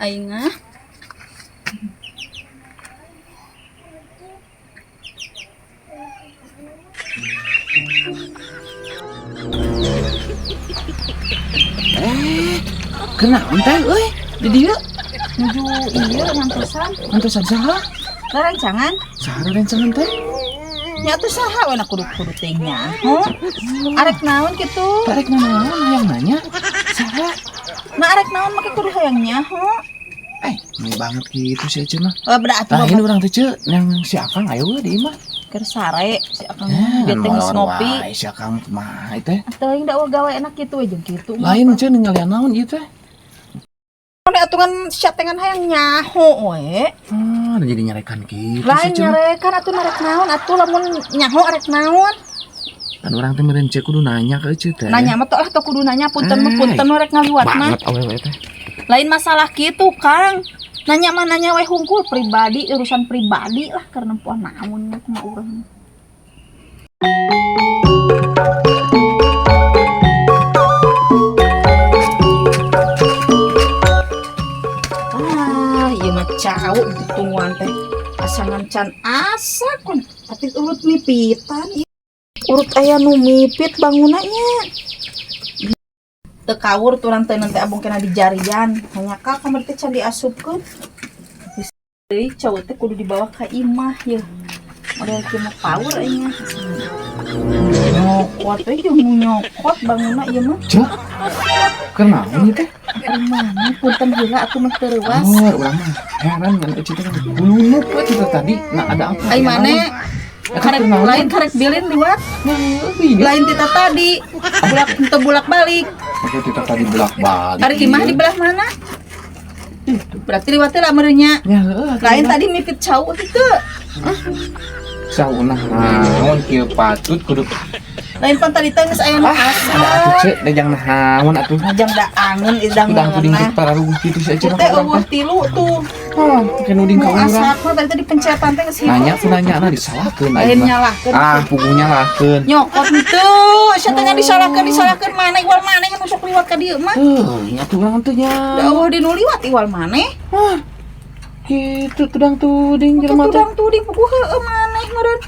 aing ah. Kenaon teh euy di dieu? Nuju ieu ngantosan. Ngantosan saha? Rancangan. Saha rencangan teh? Nya tuh saha we na kudu-kudu teh nya. Arek naon kitu? Arek naon hayang nanya? Saha? Nah arek naon make kudu hayangnya, Ini banget gitu sih Ceu mah. Berarti Lain urang teh Ceu, yang si Akang aya we di imah. keur sare si Akang Dia dia teh geus ngopi. Si Akang kumaha teh? Teuing da gawe enak kitu we jeung kitu. Lain Ceu ningalian naon ieu teh? Anu aturan syatengan hayang nyaho we. Jadi nyarekan gitu Lain sih Ceu mah. nyarekan atuh arek naon atuh lamun nyaho arek naon. Kan urang teh meureun Ceu kudu nanya ka Ceu teh. Nanya mah teh kudu nanya punten rek ngaliwat mah. Banget awewe teh. Lain masalah gitu Kang. Nanya mah nanya we hungkul pribadi, urusan pribadi lah karena poe naon kumaha urang. Ieu mah cau ditungguan teh. Asangan can asa kun tapi urut mipitan. Urut aya nu mipit bangunannya. Teu kawur turang teh nanti abung kena dijarian. Hanya ka kamar teh can diasupkeun. Deui cau teh kudu dibawa ka imah ye. Model kieu mah kawur aya. Nyokot we jeung nyokot bangunna ieu mah. Ceu. Kenaon ieu teh? Mana punten heula atuh mah teu reuas. Urang mah heran kan Ceu teh. Bulunuk we cerita tadi. Nah ada apa? Ai mane karek lain karek bilin liwat. Lain tita tadi. Bulak balik. Oke, kita tadi bolak-balik. Hari imah di belah mana? Berarti liwatnya lah merenya. Ya, Lain tadi mipit cau itu. saunah naon kieu patut kudu. Lain pan tadi teh geus aya nu Ada atuh asa. Ceu, dejang naon atuh. Ngajang da angeun idang Udang tuding ngeunah. para ruguh kitu si Aceh Teh eueuh tilu tuh. Pakai nuding ka Nu urang. asapna tadi pencetan teh geus Nanya ku nanya disalahkeun lain nyalahkeun. pugunya lahkeun. Nyokot itu, sia teh disalahkeun maneh iwal maneh kan usuk liwat ka dieu mah. Nya tuh urang teh nya. Dawuh di nu liwat iwal maneh. Kitu tudang tuding jelema teh. Tudang tuding puguh heueuh maneh meureun.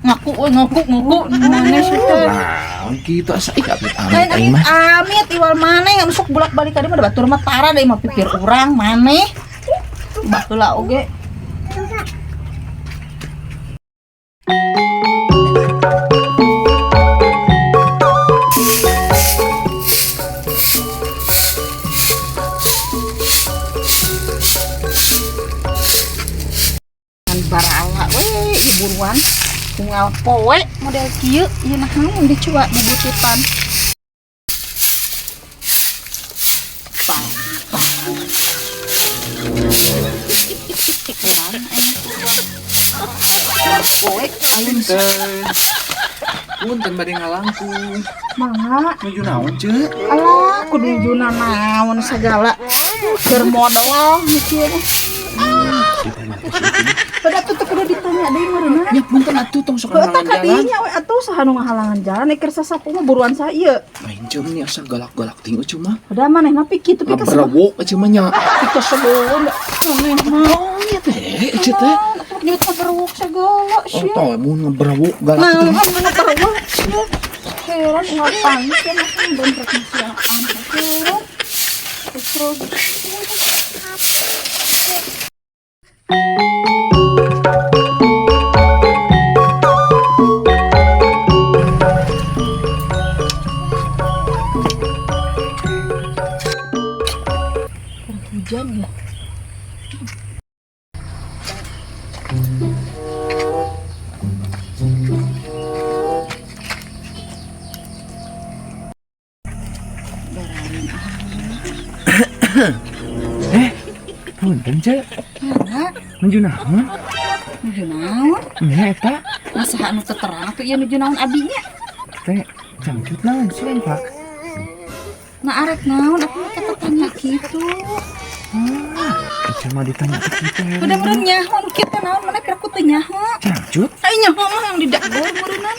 Ngaku maneh sih teh. Naon kitu asa ih amit Lain aing mah. amit iwal maneh anu sok bolak-balik ka dieu mah da batur mah tara deui mah pikir urang maneh. Baheula oge. Barala we ieu buruan unggal poe model kieu ieu nah naon dicoba dibutitan. Poe alun Punten bade ngalangku. mangga Nuju naon Ceu? alah kudu juna naon segala keur modal kieu pada tuh kudu ditanya deui meureunna. Ya punten atuh tong sok Eta ngahalangan jalan. kadinya we atuh saha nu ngahalangan jalan keur sasapu mah buruan sa ieu. Main Ceu nih asa galak-galak ting cuma. Udah manehna kitu pikeun Ngabrewok cuma nya. kita sebelum maneh mah Ya teh, Ceu teh. nyut ngeberwuk segala Oh, sih. tau mun ngebrewok galak Nah, teh. kan mana berwuk sih. Heran ngapain sih mah bentrok siapaan. Heran. Terus hujan ya. Punten Ceu. Mana? Nuju naon? Nuju naon? Nya eta Nah saha anu teu terang atuh ieu nuju naon abinya. teh cangcut naon sih Pak. Nah arek naon aku mah kata tanya kitu. Cuma ditanya ke kita. Udah meureun nyaho anu kitu naon mana kira ku teu nyaho. Cangcut. Ai nyaho mah yang didagor meureunna.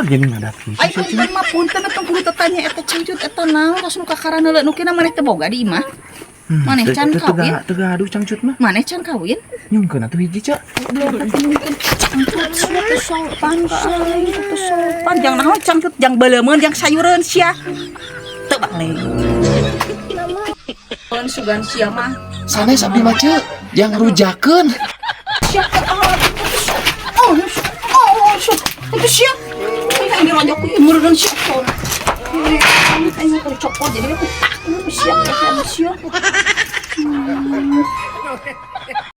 Jadi ngadat kieu. Ai punten mah punten atuh kudu teu tanya eta cangcut eta naon tos nu kakaran heula nu kina maneh teu boga di imah. Maneh can kawin? Tegaduh cangcut mah. Maneh can kawin? Nyungkeun atuh hiji, Cak. Cangcut sia teu sopan say, teu sopan. Jang naon cangcut, jang beleumeun, jang sayureun sia. Teu balik. Lawan sugan sia mah. Sanes abdi mah, Cek. Yang rujakeun. Sia itu sia. Ini rojok ieu meureun sia. Ini kalau copot jadi aku tak sia.